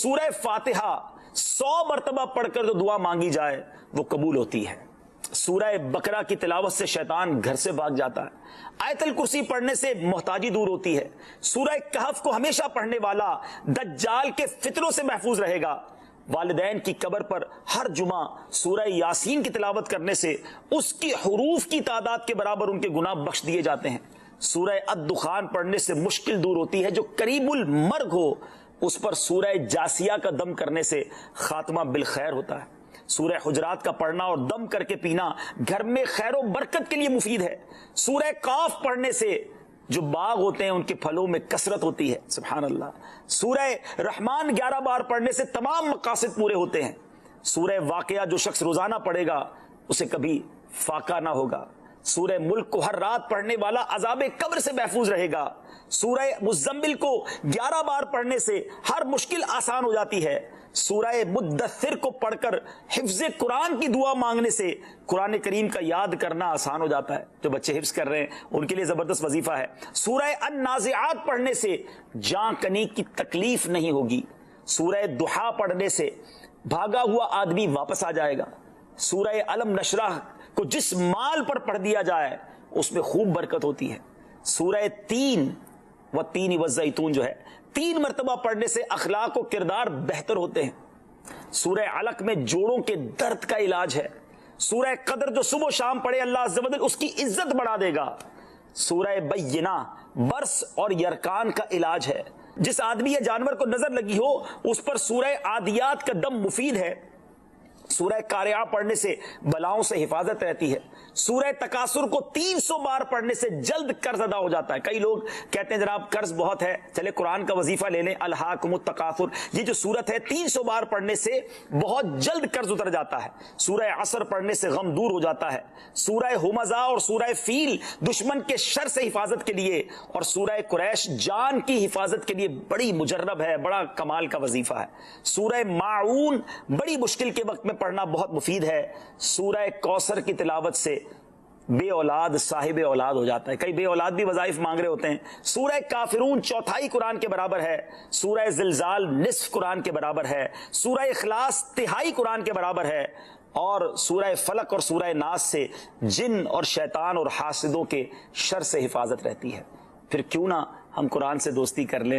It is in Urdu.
سورہ فاتحہ 100 مرتبہ پڑھ کر جو دعا مانگی جائے وہ قبول ہوتی ہے۔ سورہ بقرہ کی تلاوت سے شیطان گھر سے بھاگ جاتا ہے۔ آیت الکرسی پڑھنے سے محتاجی دور ہوتی ہے۔ سورہ کہف کو ہمیشہ پڑھنے والا دجال کے فتنوں سے محفوظ رہے گا۔ والدین کی قبر پر ہر جمعہ سورہ یاسین کی تلاوت کرنے سے اس کی حروف کی تعداد کے برابر ان کے گناہ بخش دیے جاتے ہیں۔ سورہ الدخان پڑھنے سے مشکل دور ہوتی ہے۔ جو قریب المرگ ہو اس پر سورہ جاسیہ کا دم کرنے سے خاتمہ بالخیر ہوتا ہے۔ سورہ حجرات کا پڑھنا اور دم کر کے پینا گھر میں خیر و برکت کے لیے مفید ہے۔ سورہ قاف پڑھنے سے جو باغ ہوتے ہیں ان کے پھلوں میں کثرت ہوتی ہے۔ سبحان اللہ۔ سورہ رحمان 11 بار پڑھنے سے تمام مقاصد پورے ہوتے ہیں۔ سورہ واقعہ جو شخص روزانہ پڑھے گا اسے کبھی فاقہ نہ ہوگا۔ سورہ ملک کو ہر رات پڑھنے والا عذاب قبر سے محفوظ رہے گا۔ سورہ مزمل کو 11 بار پڑھنے سے ہر مشکل آسان ہو جاتی ہے۔ سورہ مدثر کو پڑھ کر حفظ قرآن کی دعا مانگنے سے قرآن کریم کا یاد کرنا آسان ہو جاتا ہے۔ جو بچے حفظ کر رہے ہیں ان کے لیے زبردست وظیفہ ہے۔ سورہ النازعات پڑھنے سے جان کنی کی تکلیف نہیں ہوگی۔ سورہ دحا پڑھنے سے بھاگا ہوا آدمی واپس آ جائے گا۔ سورہ علم نشرح کو جس مال پر پڑھ دیا جائے اس میں خوب برکت ہوتی ہے۔ سورہ تین والزیتون جو ہے 3 مرتبہ پڑھنے سے اخلاق و کردار بہتر ہوتے ہیں۔ سورہ علق میں جوڑوں کے درد کا علاج ہے۔ سورہ قدر جو صبح و شام پڑھے اللہ عز و جل اس کی عزت بڑھا دے گا۔ سورہ بینہ برس اور یرکان کا علاج ہے۔ جس آدمی یا جانور کو نظر لگی ہو اس پر سورہ عادیات کا دم مفید ہے۔ سورہ قارعہ پڑھنے سے بلاؤں سے حفاظت رہتی ہے۔ سورہ تکاثر کو 300 بار پڑھنے سے جلد قرض ادا ہو جاتا ہے۔ کئی لوگ کہتے ہیں جناب قرض بہت ہے، چلے قرآن کا وظیفہ لے لیں، الہاکم التکاثر، یہ جو سورت ہے 300 بار پڑھنے سے بہت جلد قرض اتر جاتا ہے۔ سورہ عصر پڑھنے سے غم دور ہو جاتا ہے۔ سورہ ہمزہ اور سورہ فیل دشمن کے شر سے حفاظت کے لیے، اور سورہ قریش جان کی حفاظت کے لیے بڑی مجرب ہے، بڑا کمال کا وظیفہ ہے۔ سورہ ماعون بڑی مشکل کے وقت میں پڑھنا بہت مفید ہے۔ سورہ کوثر کی تلاوت سے بے اولاد صاحب اولاد ہو جاتا ہے۔ کئی بے اولاد بھی وظائف مانگ رہے ہوتے ہیں۔ سورہ کافرون 1/4 قرآن کے برابر ہے۔ سورہ زلزال نصف قرآن کے برابر ہے۔ سورہ اخلاص 1/3 قرآن کے برابر ہے۔ اور سورہ فلق اور سورہ ناس سے جن اور شیطان اور حاسدوں کے شر سے حفاظت رہتی ہے۔ پھر کیوں نہ ہم قرآن سے دوستی کر لیں۔